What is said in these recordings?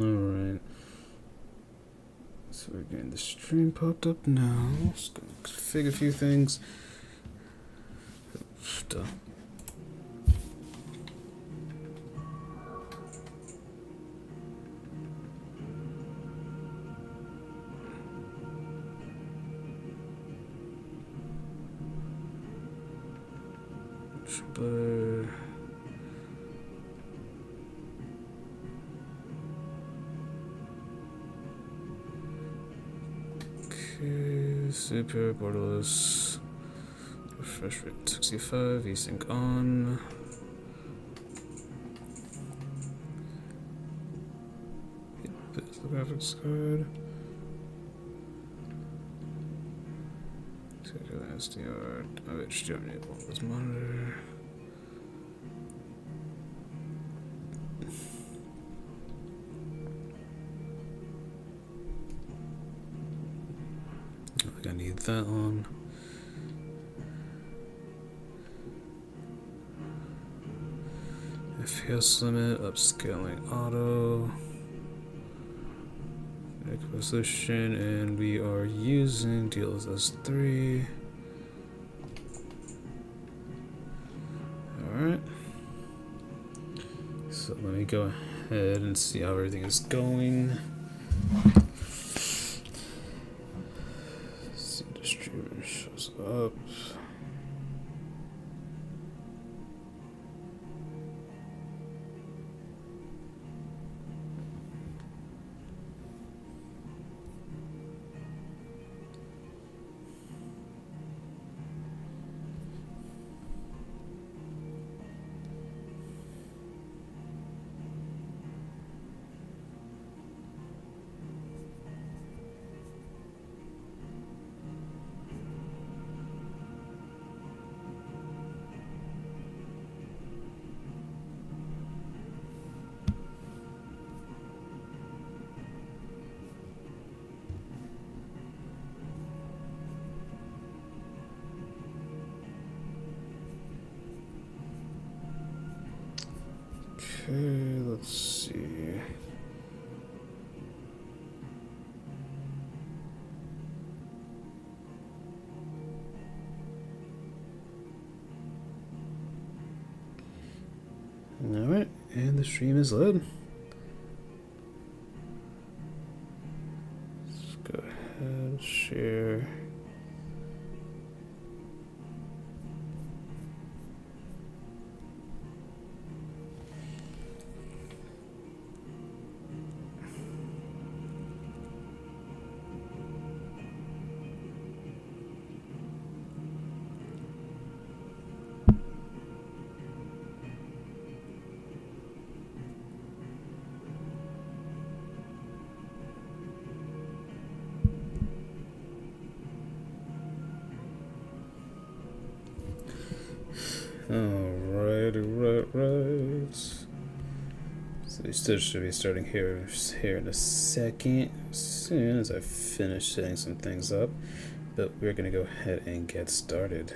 Alright. So we're getting the stream popped up now. Just gonna configure a few things. Stuff. But okay, super borderless. Refresh rate 65, async on. There's the graphics card. Take the SDR. Oh, it's Germany. This monitor. I think I need that on. FPS limit, upscaling auto, acquisition, and we are using DLSS 3. Alright. So let me go ahead and see how everything is going. See the streamer shows up. Okay, let's see. Alright, and the stream is lit. Let's go ahead, share. Right. So we still should be starting here in a second, as soon as I finish setting some things up. But we're gonna go ahead and get started.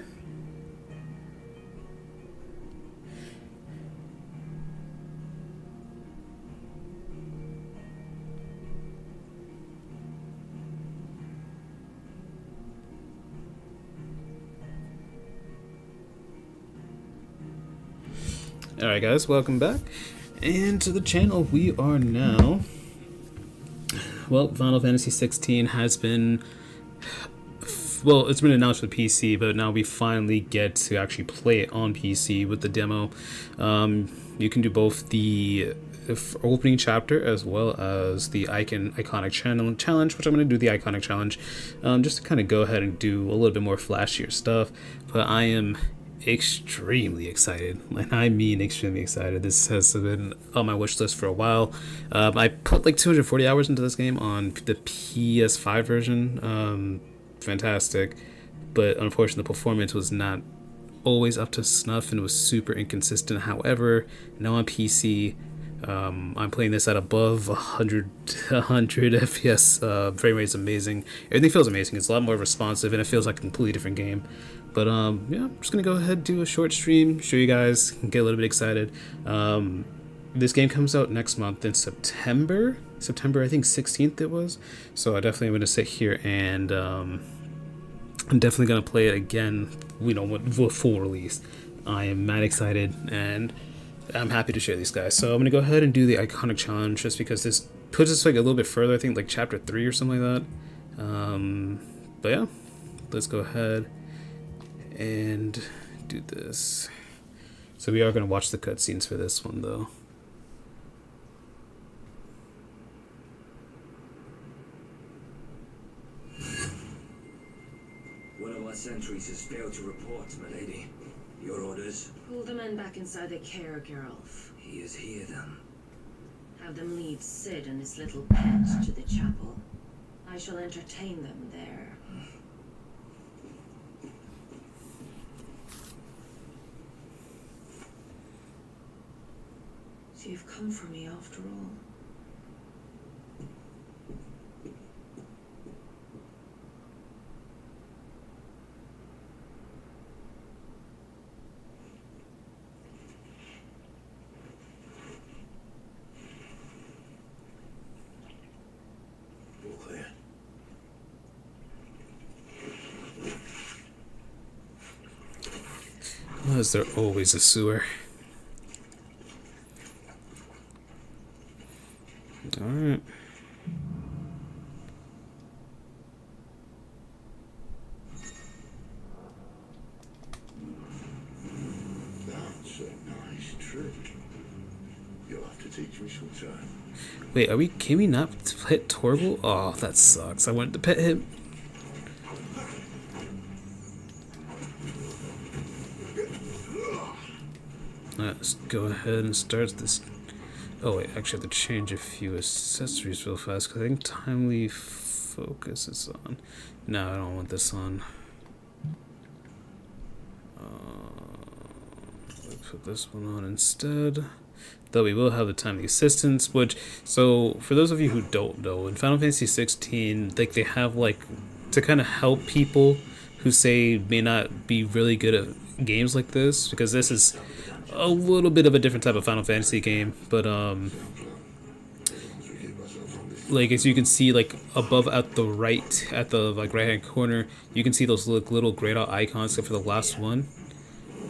Alright guys, welcome back. And to the channel, we are now... Well, Final Fantasy 16 has been... Well, it's been announced for PC, but now we finally get to actually play it on PC with the demo. You can do both the opening chapter as well as the iconic challenge, which I'm going to do the iconic challenge, just to kind of go ahead and do a little bit more flashier stuff. But I am extremely excited, and I mean extremely excited. This has been on my wish list for a while. I put like 240 hours into this game on the PS5 version. Fantastic, but unfortunately the performance was not always up to snuff and it was super inconsistent. However, now on PC, I'm playing this at above 100 FPS. Frame rate is amazing. Everything feels amazing. It's a lot more responsive and it feels like a completely different game. But yeah, I'm just gonna go ahead and do a short stream, show you guys, get a little bit excited. this game comes out next month in September. September, I think 16th it was. So I definitely am going to sit here and I'm definitely going to play it again, you know, with full release. I am mad excited and I'm happy to share these guys. So I'm going to go ahead and do the iconic challenge just because this puts us like a little bit further. I think like chapter 3 or something like that. But yeah, let's go ahead and do this. So we are going to watch the cutscenes for this one though. One of our sentries has failed to report, milady. Your orders? Pull the men back inside the care, Geralt. He is here, then. Have them lead Cid and his little pet to the chapel. I shall entertain them there. So you've come for me after all. All clear. Why is there always a sewer? Alright. That's a nice trick. You'll have to teach me sometime. Wait, can we not hit Torval? Oh, that sucks. I wanted to pet him. Let's go ahead and start this. Oh wait, actually I have to change a few accessories real fast because I think timely focus is on. No, I don't want this on. Let's put this one on instead. Though we will have the timely assistance, which, so for those of you who don't know, in Final Fantasy 16, like they have like to kind of help people who say may not be really good at games like this, because this is a little bit of a different type of Final Fantasy game, but like as you can see, like above at the right, at the like right hand corner, you can see those little grayed out icons except for the last one.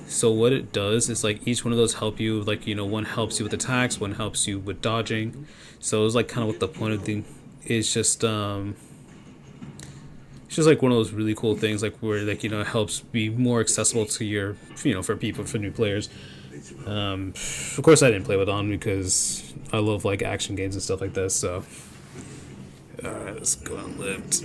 So what it does is like each one of those help you, like, you know, one helps you with attacks, one helps you with dodging. So it's like kind of what the point of the is just it's just like one of those really cool things, like where, like, you know, it helps be more accessible to your, you know, for people, for new players. Of course I didn't play with on because I love like action games and stuff like this. So alright, let's go on lift.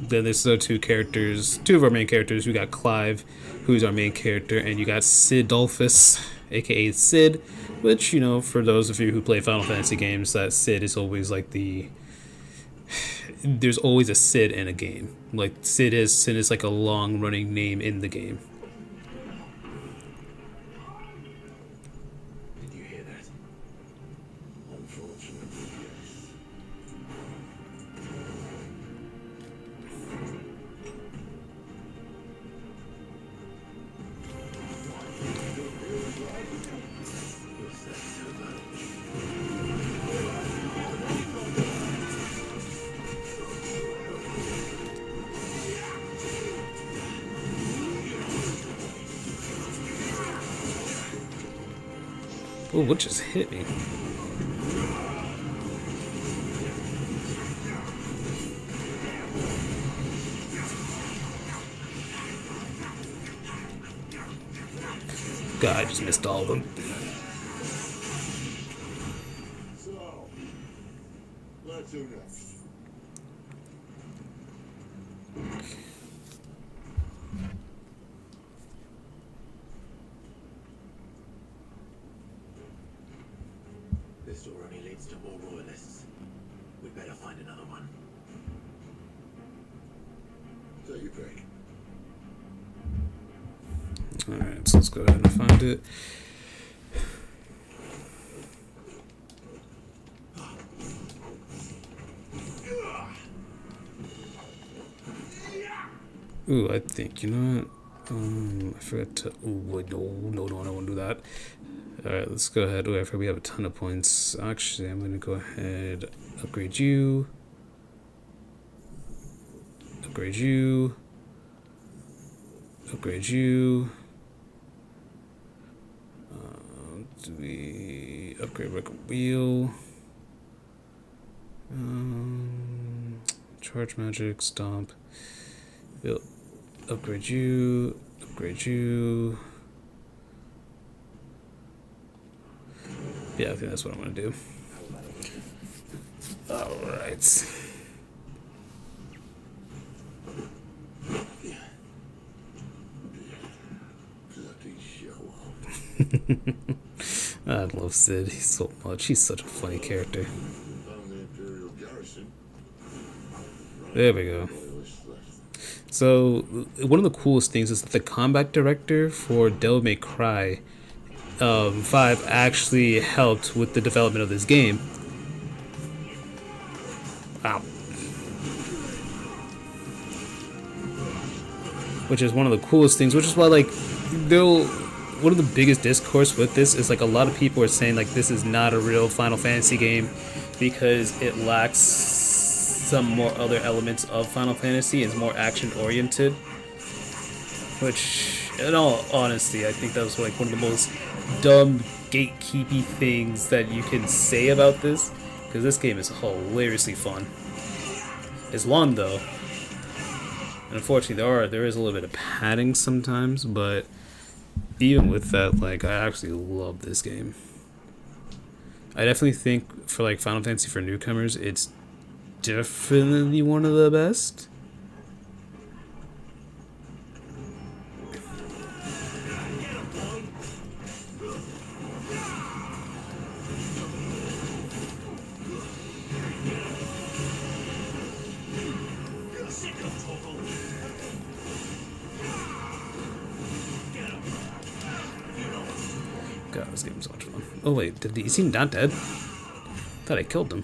Then there's the two of our main characters. We got Clive, who's our main character, and you got Cidolfus, aka Cid, which, you know, for those of you who play Final Fantasy games, that Cid is always like there's always a Cid in a game. Like Cid is like a long running name in the game. Did you hear that? Unfortunately, yes. Oh, what just hit me? God, I just missed all of them. So, let's do next. This door only leads to more royalists. We'd better find another one. Take your pick. Alright, so let's go ahead and find it. Ooh, I think, you know what? I forgot to. Ooh, wait, no, I don't want to do that. Alright, let's go ahead. Oh, I forgot we have a ton of points. Actually, I'm going to go ahead, upgrade you. Upgrade you. Upgrade you. Do we upgrade record wheel? Charge magic, stomp. We'll upgrade you. Upgrade you. Yeah, I think that's what I'm gonna do. Alright. Bloody show off. I love Sid. He's so much. He's such a funny character. Found the Imperial garrison. There we go. Loyalists left. So one of the coolest things is that the combat director for Devil May Cry 5 actually helped with the development of this game. Wow. Which is one of the coolest things, which is why, like, one of the biggest discourse with this is, like, a lot of people are saying, like, this is not a real Final Fantasy game because it lacks some more other elements of Final Fantasy. It's more action oriented, which, in all honesty, I think that was, like, one of the most dumb gatekeepy things that you can say about this, because this game is hilariously fun. It's long though, and unfortunately there is a little bit of padding sometimes, but even with that, like, I actually love this game. I definitely think for, like, Final Fantasy for newcomers, it's definitely one of the best. God, this game's so much fun. Oh wait, is he not dead? Thought I killed him.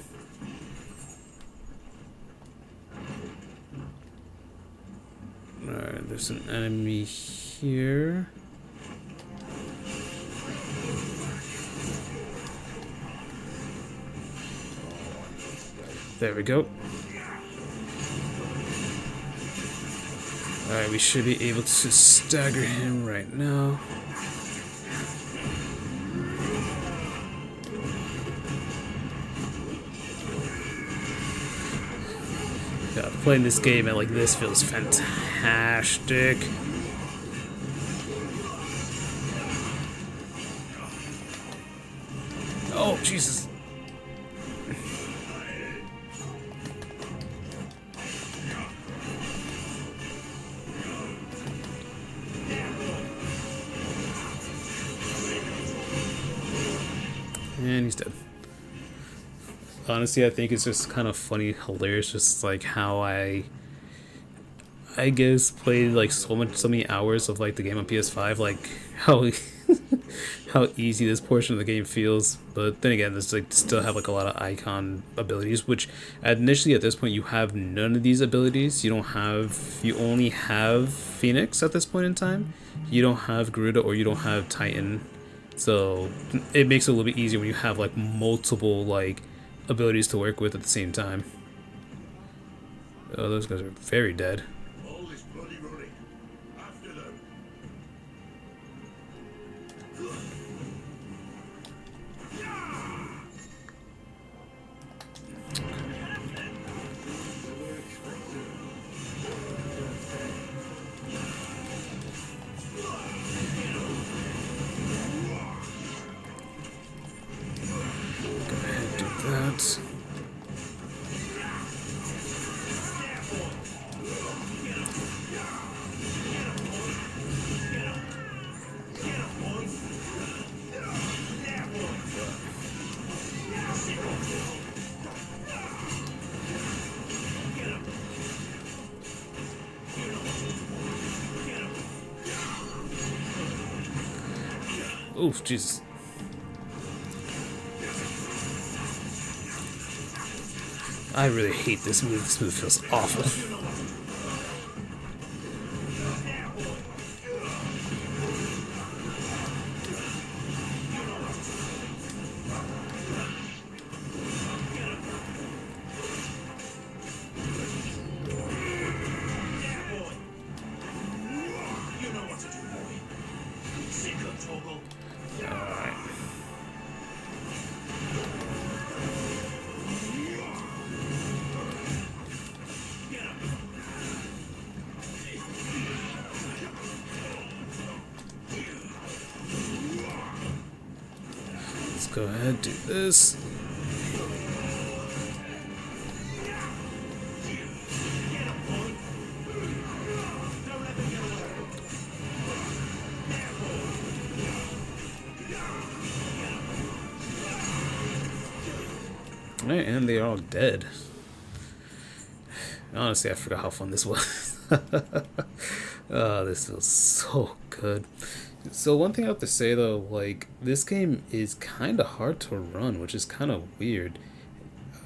Alright, there's an enemy here. There we go. Alright, we should be able to stagger him right now. God, playing this game and like this feels fantastic. Oh, Jesus. And he's dead. Honestly, I think it's just kind of funny, hilarious, just like how I guess played like so many hours of like the game on PS5, like how how easy this portion of the game feels. But then again, there's like still have like a lot of icon abilities, which initially at this point you have none of these abilities. You only have Phoenix at this point in time. You don't have Garuda or you don't have Titan. So it makes it a little bit easier when you have like multiple like abilities to work with at the same time. Oh, those guys are very dead. All this bloody running. After them. Go ahead, do that. Oof, Jesus. I really hate this move. This move feels awful. go ahead, do this. Alright, and they are all dead. Honestly, I forgot how fun this was. Oh, this feels so good. So one thing I have to say though, like, this game is kind of hard to run, which is kind of weird.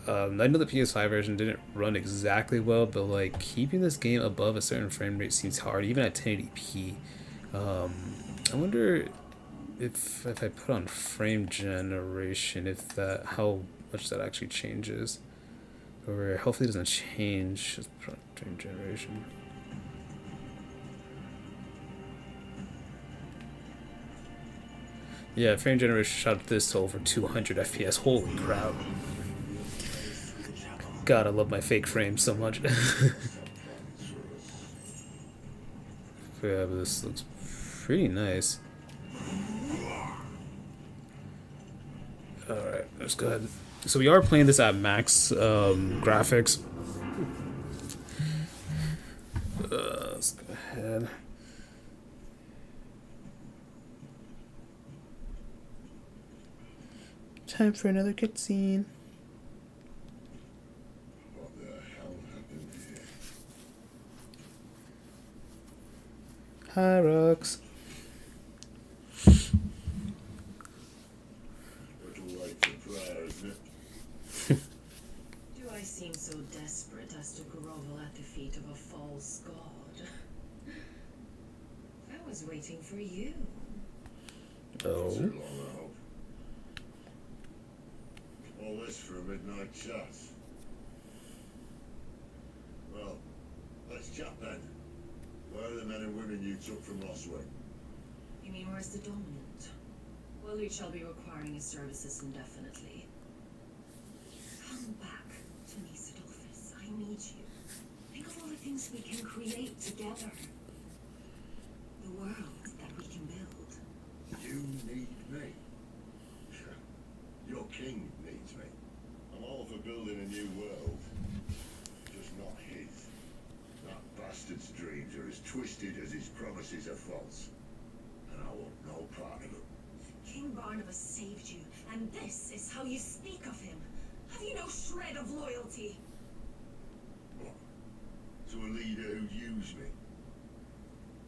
I know the PS5 version didn't run exactly well, but like keeping this game above a certain frame rate seems hard, even at 1080p. I wonder if I put on frame generation, if that, how much that actually changes. Or hopefully it doesn't change. Just put on frame generation. Yeah, frame generation shot this to over 200 FPS. Holy crap. God, I love my fake frames so much. Yeah, but this looks pretty nice. Alright, let's go ahead. So we are playing this at max graphics. Let's go ahead. Time for another cutscene. What the hell happened here? Hi, Rox. Little late for prayer, isn't it? Do I seem so desperate as to grovel at the feet of a false god? I was waiting for you. Oh. Too long, I hope. All this for a midnight chat. Well, let's chat then. Where are the men and women you took from Lostwick? You mean where's the dominant? Well, you shall be requiring his services indefinitely. Come back to me, Sidolphus. I need you. Think of all the things we can create together. The world that we can build. You need me. Your king needs me. I'm all for building a new world. Just not his. That bastard's dreams are as twisted as his promises are false. And I want no part of it. King Barnabas saved you, and this is how you speak of him. Have you no shred of loyalty? What? To a leader who'd use me?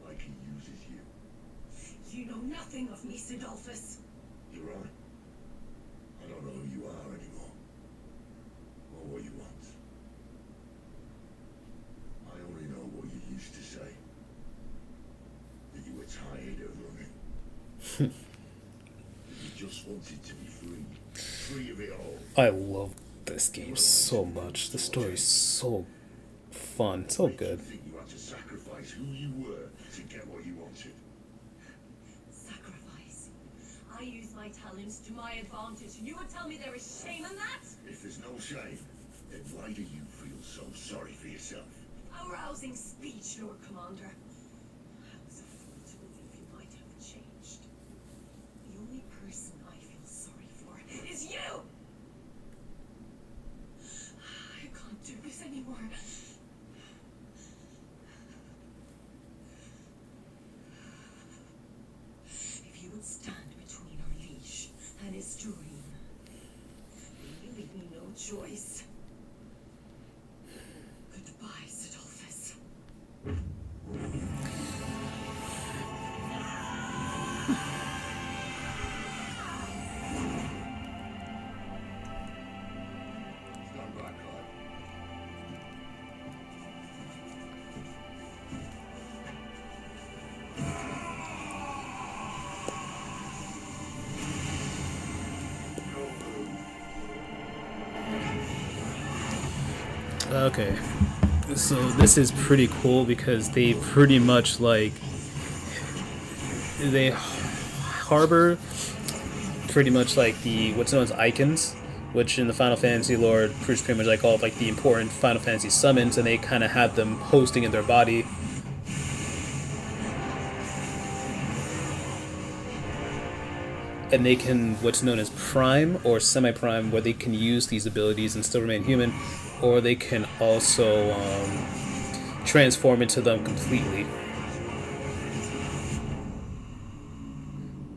Like he uses you. You know nothing of me, Sidolphus. You're right. I don't know who you are anymore. Or what you want. I only know what you used to say. That you were tired of running. That you just wanted to be free. Free of it all. I love this game so much. The story's so fun, so good. I think you had to sacrifice who you were to get what you wanted. Sacrifice. I use my talents to my advantage. You would tell me there is shame in that? If there's no shame, then why do you feel so sorry for yourself? A rousing speech, Lord Commander. I was a fool to believe you might have changed. The only person I feel sorry for is you! I can't do this anymore. If you would stand between our leash and his dream, then you leave me no choice. Goodbye, Sidolphus. Stand back, Clive. Okay. So this is pretty cool because they pretty much like they harbor pretty much like the what's known as icons, which in the Final Fantasy lore pretty much like all of like the important Final Fantasy summons, and they kind of have them hosting in their body. and they can what's known as prime or semi-prime, where they can use these abilities and still remain human, or they can also transform into them completely.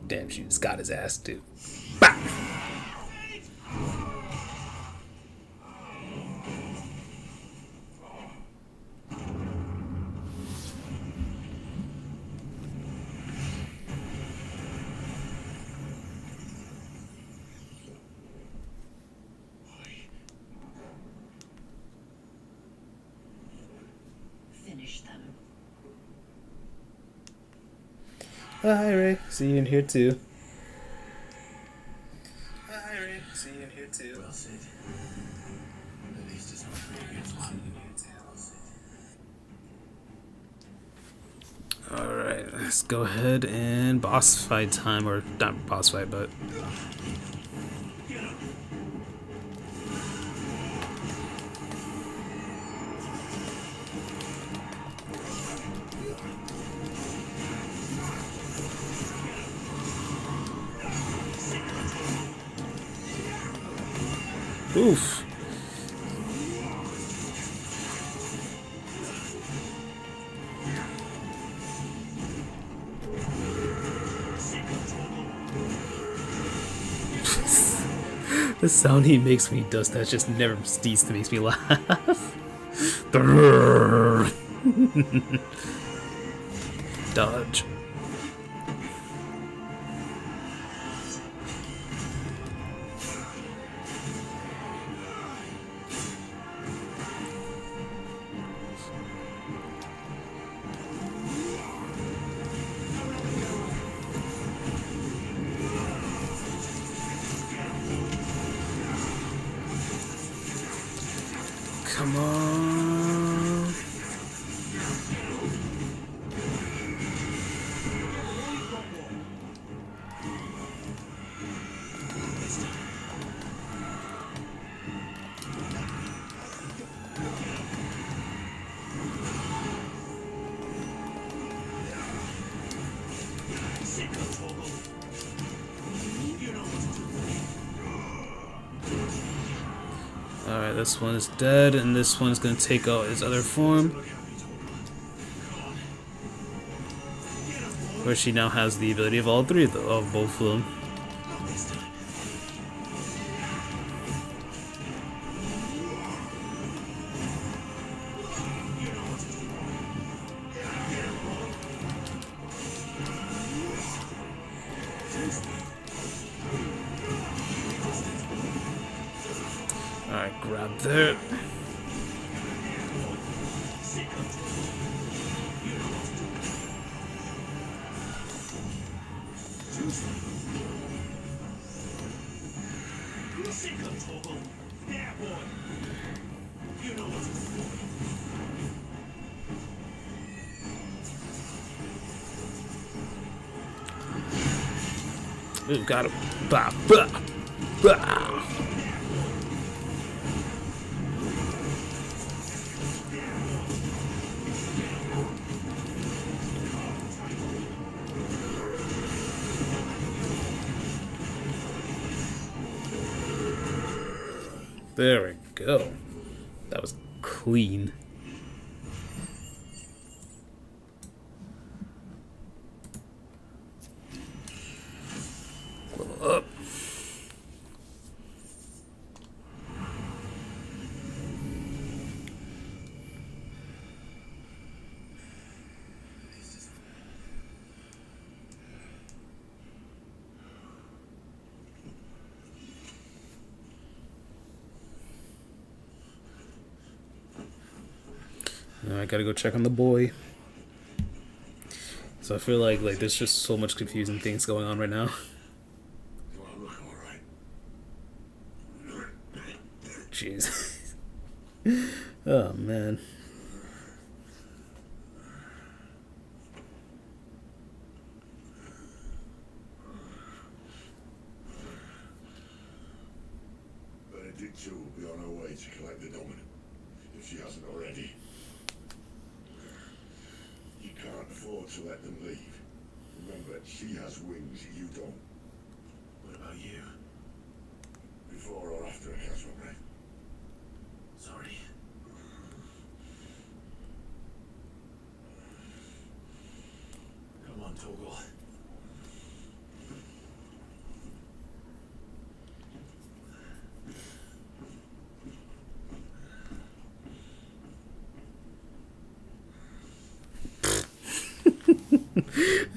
Damn, she just got his ass, dude. Bah! Finish them. Oh, hi, Ray. See you in here, too. Hi, Ray. See you in here, too. Well said. At least it's not three against one. Alright, let's go ahead and boss fight time, or not boss fight, but... Oof. The sound he makes when he does that just never ceases to make me laugh. Dodge. Come on. Alright, this one is dead, and this one is going to take out his other form. Where she now has the ability of all three of both of them. Alright, grab that. Ooh, got him. Bah, bah, bah. There we go. That was clean. Level up. Now I gotta go check on the boy. So I feel like there's just so much confusing things going on right now. Do I look alright? Jeez. Oh man. Benedicta will be on her way to collect the Dominant, if she hasn't already. You can't afford to let them leave. Remember, she has wings, you don't. What about you? Before or after a casual break? Sorry. Come on, Torgal.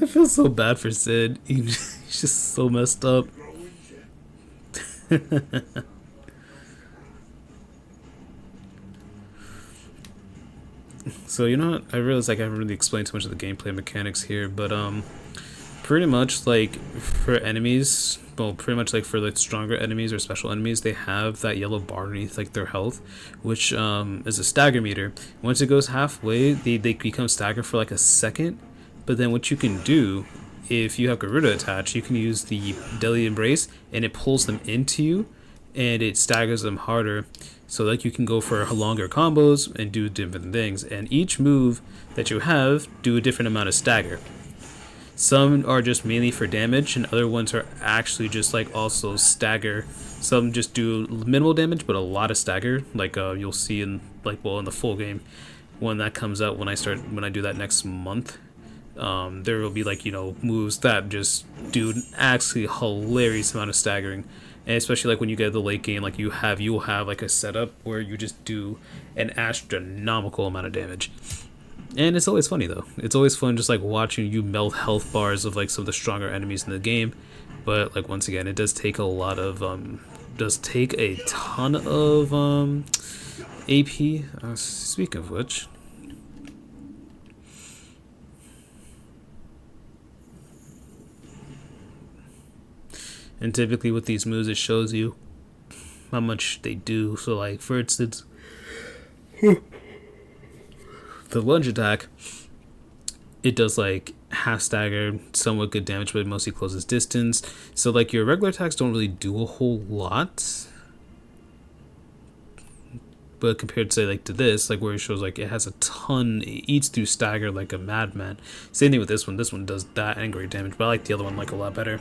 I feel so bad for Sid. He's just so messed up. So you know what? I realize like I haven't really explained too much of the gameplay mechanics here, but pretty much like for enemies, well, pretty much like for like stronger enemies or special enemies, they have that yellow bar underneath like their health, which is a stagger meter. Once it goes halfway, they become staggered for like a second. But then what you can do, if you have Garuda attached, you can use the Deadly Embrace and it pulls them into you and it staggers them harder. So like you can go for longer combos and do different things. And each move that you have do a different amount of stagger. Some are just mainly for damage and other ones are actually just like also stagger. Some just do minimal damage but a lot of stagger, like you'll see in like in the full game when that comes out, when I do that next month. There will be like, you know, moves that just do an actually hilarious amount of staggering, and especially like when you get to the late game, like you'll have like a setup where you just do an astronomical amount of damage. And it's always funny though. It's always fun just like watching you melt health bars of like some of the stronger enemies in the game. But like once again, it does take a lot of a ton of AP. Speaking of which. And typically with these moves, it shows you how much they do. So like, for instance, the lunge attack, it does like half stagger, somewhat good damage, but it mostly closes distance. So like your regular attacks don't really do a whole lot. But compared to say like to this, like where it shows like it has a ton, it eats through stagger like a madman. Same thing with this one. This one does that and great damage, but I like the other one like a lot better.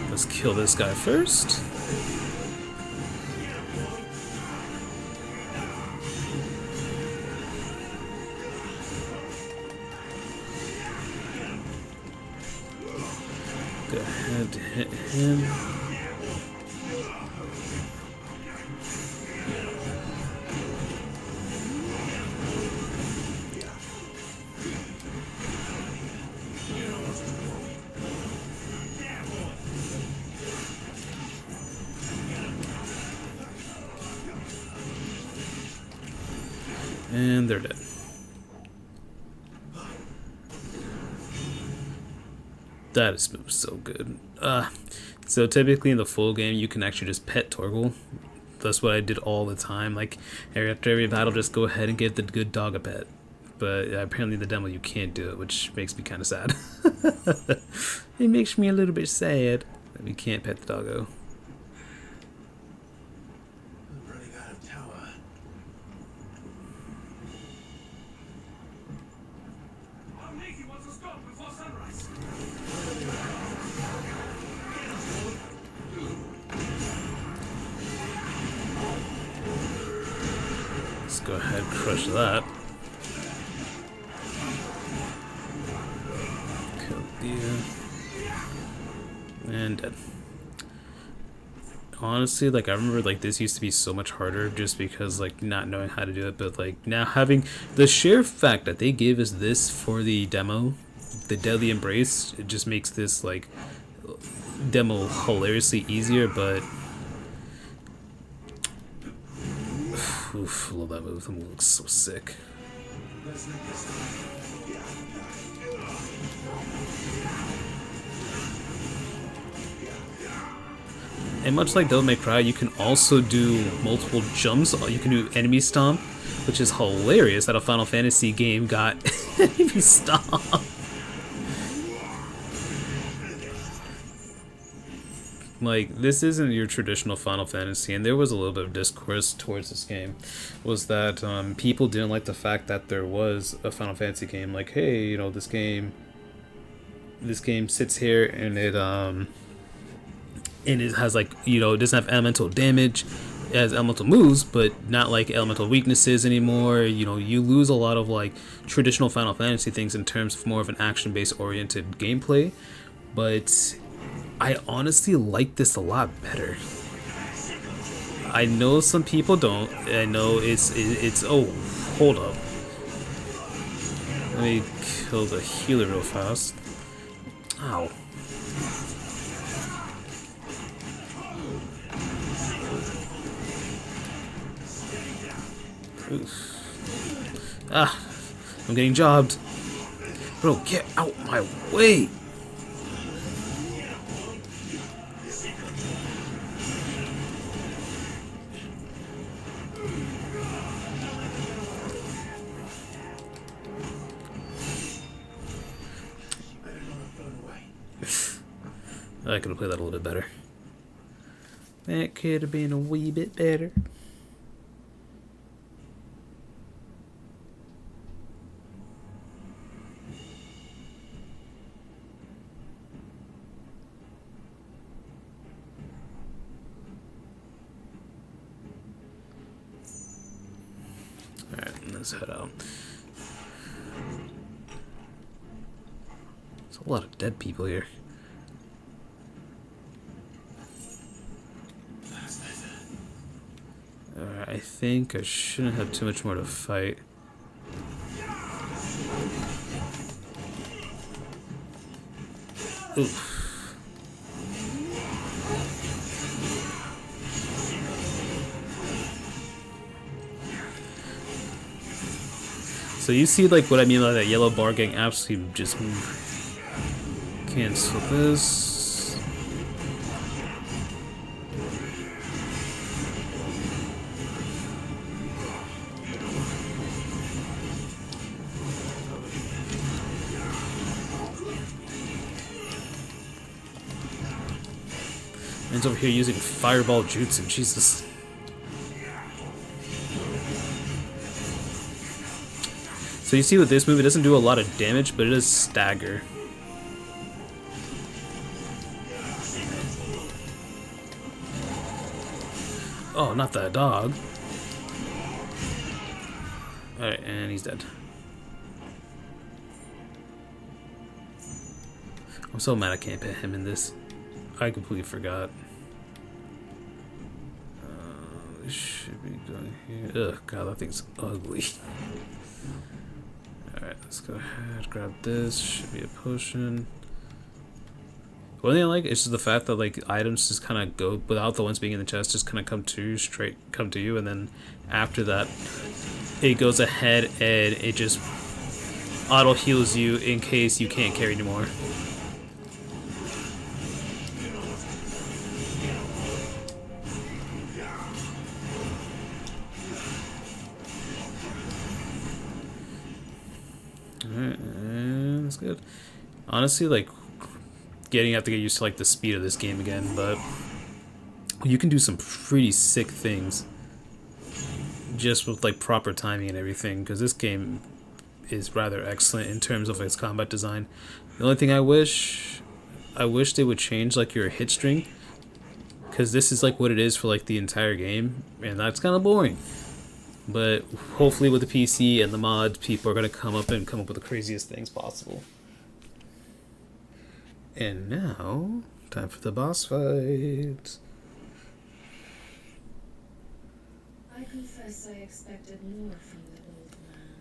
Let's kill this guy first. Go ahead, hit him. And they're dead. That is so good. So typically in the full game, you can actually just pet Torgal. That's what I did all the time. Like after every battle, just go ahead and give the good dog a pet. But apparently the demo you can't do it, which makes me kind of sad. It makes me a little bit sad that we can't pet the doggo. Let's go ahead and crush that. Kill you. And dead. Honestly, like I remember like this used to be so much harder just because like not knowing how to do it, but like now having the sheer fact that they gave us this for the demo, the Deadly Embrace, it just makes this like demo hilariously easier. But oof, I love that move. That move looks so sick. And much like Devil May Cry, you can also do multiple jumps. You can do enemy stomp, which is hilarious that a Final Fantasy game got enemy stomp. like this isn't your traditional Final Fantasy, and there was a little bit of discourse towards this game, was that people didn't like the fact that there was a Final Fantasy game. Like, hey, you know, this game sits here and it has, like, you know, it doesn't have elemental damage. It has elemental moves, but not like elemental weaknesses anymore. You know, you lose a lot of like traditional Final Fantasy things in terms of more of an action-based oriented gameplay. But I honestly like this a lot better. I know some people don't. I know it's oh, hold up. Let me kill the healer real fast. Ow. Oof. Ah, I'm getting jobbed. Bro, get out my way. I could have played that a little bit better. That could have been a wee bit better. Alright, let's head out. There's a lot of dead people here. Alright, I think I shouldn't have too much more to fight. Oof. So you see, like, what I mean by that yellow bar getting absolutely just cancel this. Man's over here using fireball jutsu, Jesus. So you see with this move, it doesn't do a lot of damage, but it does stagger. Oh, not that dog. Alright, and he's dead. I'm so mad I can't put him in this. I completely forgot. We should be going here. Ugh, God, that thing's ugly. Alright, let's go ahead, grab this. Should be a potion. One thing I like is just the fact that, like, items just kind of go, without the ones being in the chest, just kind of come to you, and then after that, it goes ahead and it just auto heals you in case you can't carry anymore. Alright, and that's good. Honestly, like, you have to get used to, like, the speed of this game again, but you can do some pretty sick things just with, like, proper timing and everything, because this game is rather excellent in terms of its combat design. The only thing I wish they would change, like, your hit string, because this is, like, what it is for, like, the entire game, and that's kind of boring. But hopefully with the PC and the mods, people are going to come up with the craziest things possible. And now, time for the boss fight. I confess I expected more from the old man.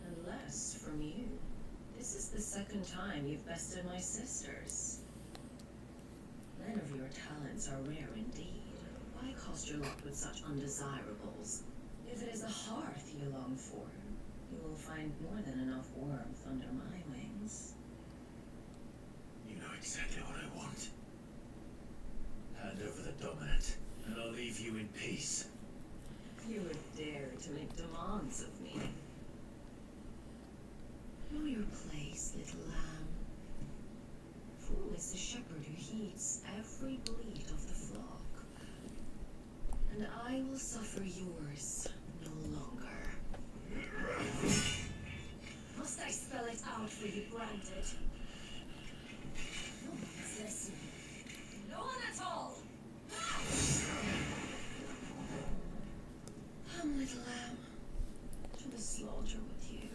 And less from you. This is the second time you've bested my sisters. None of your talents are rare indeed. Why cost your lot with such undesirables? If it is a hearth you long for, you will find more than enough warmth under my wings. You know exactly what I want. Hand over the dominant, and I'll leave you in peace. You would dare to make demands of me. Know your place, little lamb. as a shepherd who heeds every bleat of the flock. And I will suffer yours no longer. Must I spell it out for you, Granted? No one's listening. No one at all. Come, little lamb, to the slaughter with you.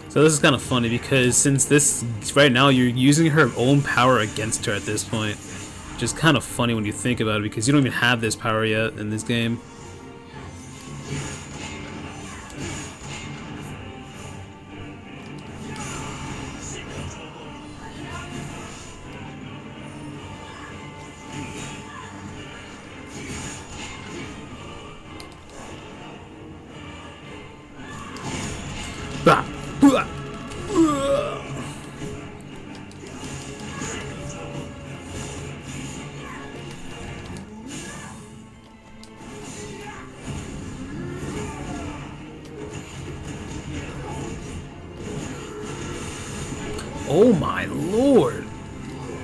So this is kind of funny because since this right now you're using her own power against her at this point, which is kind of funny when you think about it because you don't even have this power yet in this game. Bah! Oh my lord!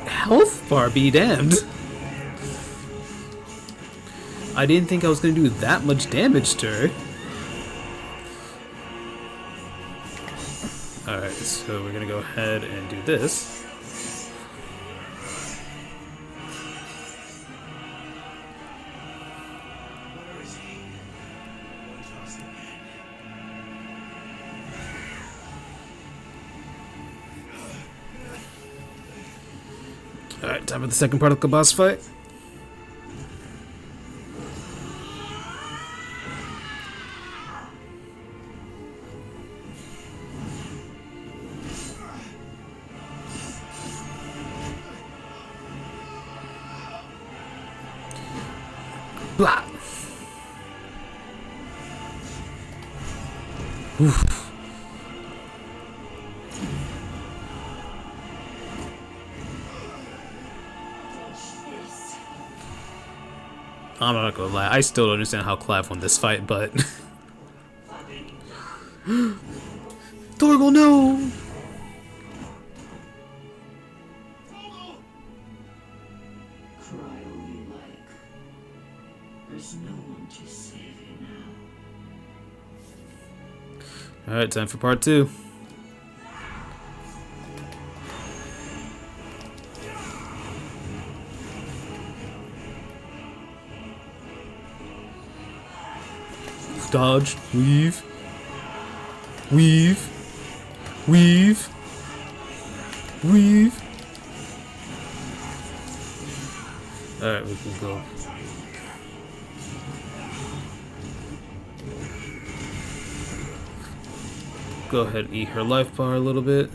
Health bar be damned! I didn't think I was gonna do that much damage to her. Alright, so we're gonna go ahead and do this. Where is he? Won't ask again. Alright, time for the second part of the boss fight. Blah. Oof. I'm not gonna lie, I still don't understand how Clive won this fight, but Thorgal, no! Cry all you like. There's no one to save you now. Alright, time for part 2. Dodge, weave, weave, weave, weave. Alright, we can go. Go ahead and eat her life bar a little bit.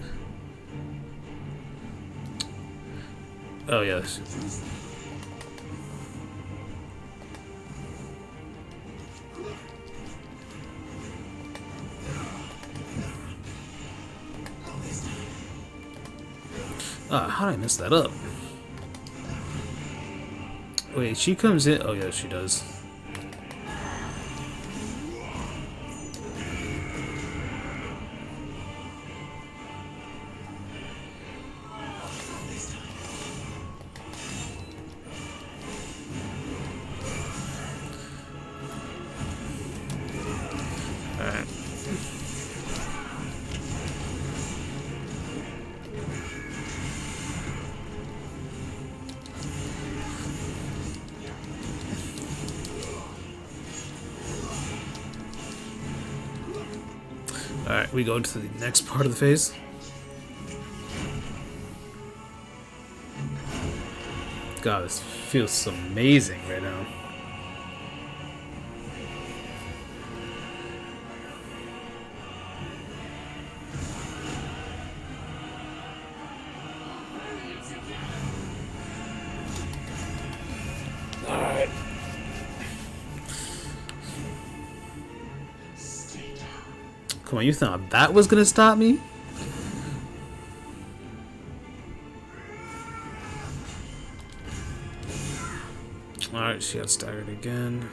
Oh, yes. Ah, how did I mess that up? Wait, she comes in. Oh, yeah, she does. Alright. Alright, we go into the next part of the phase. God, this feels so amazing right now. Come on, you thought that was gonna stop me? Alright, she got staggered again.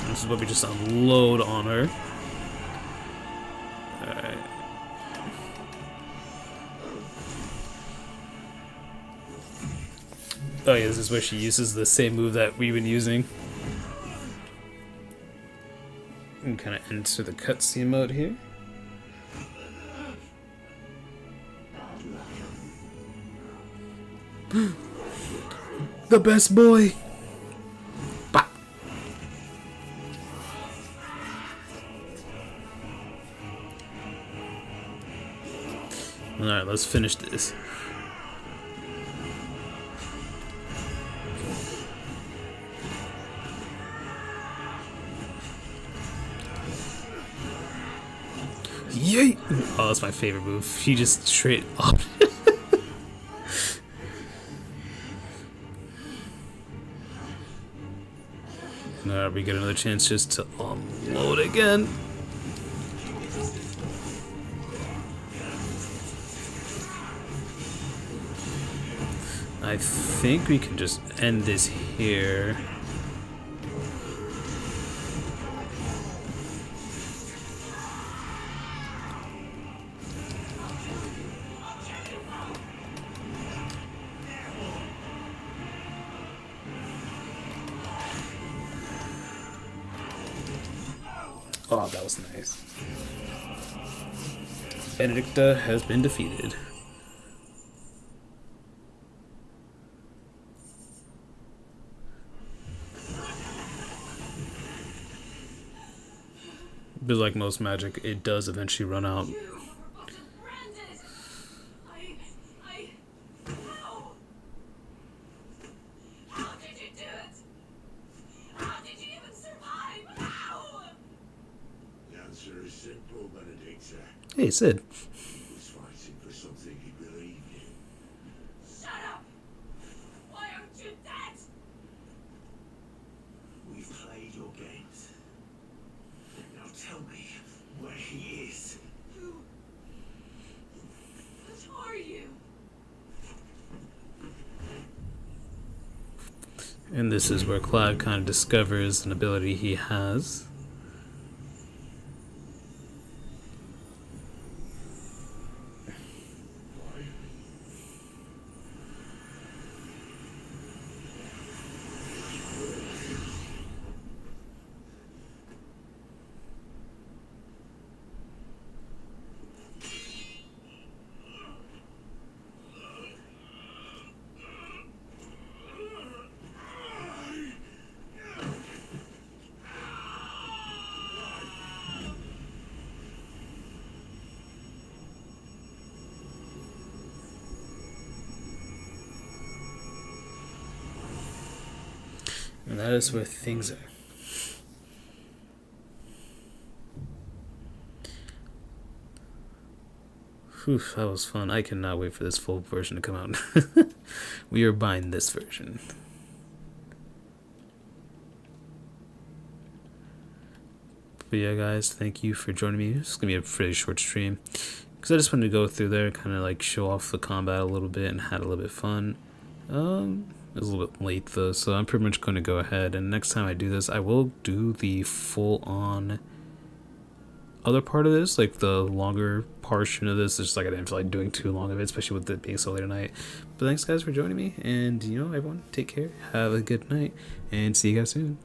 This is what we just unload on her. Alright. Oh yeah, this is where she uses the same move that we've been using. And kind of enter the cutscene mode here. The best boy! Bah. Alright, let's finish this. Yay! Oh, that's my favorite move. He just straight up. Alright, we get another chance just to unload again. I think we can just end this here. Oh, that was nice. Benedicta has been defeated. But like most magic, it does eventually run out. How did you do it? How did you even survive? How? The answer is simple, Benedicta. Hey, Sid. He was fighting for something he believed in. Shut up! Why aren't you dead? We've played your games. Now tell me where he is. What are you? And this is where Clive kind of discovers an ability he has. And that is where things are. Whew, that was fun. I cannot wait for this full version to come out. We are buying this version. But yeah, guys, thank you for joining me. It's going to be a pretty short stream. Because I just wanted to go through there, kind of like show off the combat a little bit and had a little bit of fun. It was a little bit late though, so I'm pretty much going to go ahead, and next time I do this, I will do the full-on other part of this, like the longer portion of this. It's just like I didn't feel like doing too long of it, especially with it being so late at night. But thanks guys for joining me, and you know, everyone, take care, have a good night, and see you guys soon.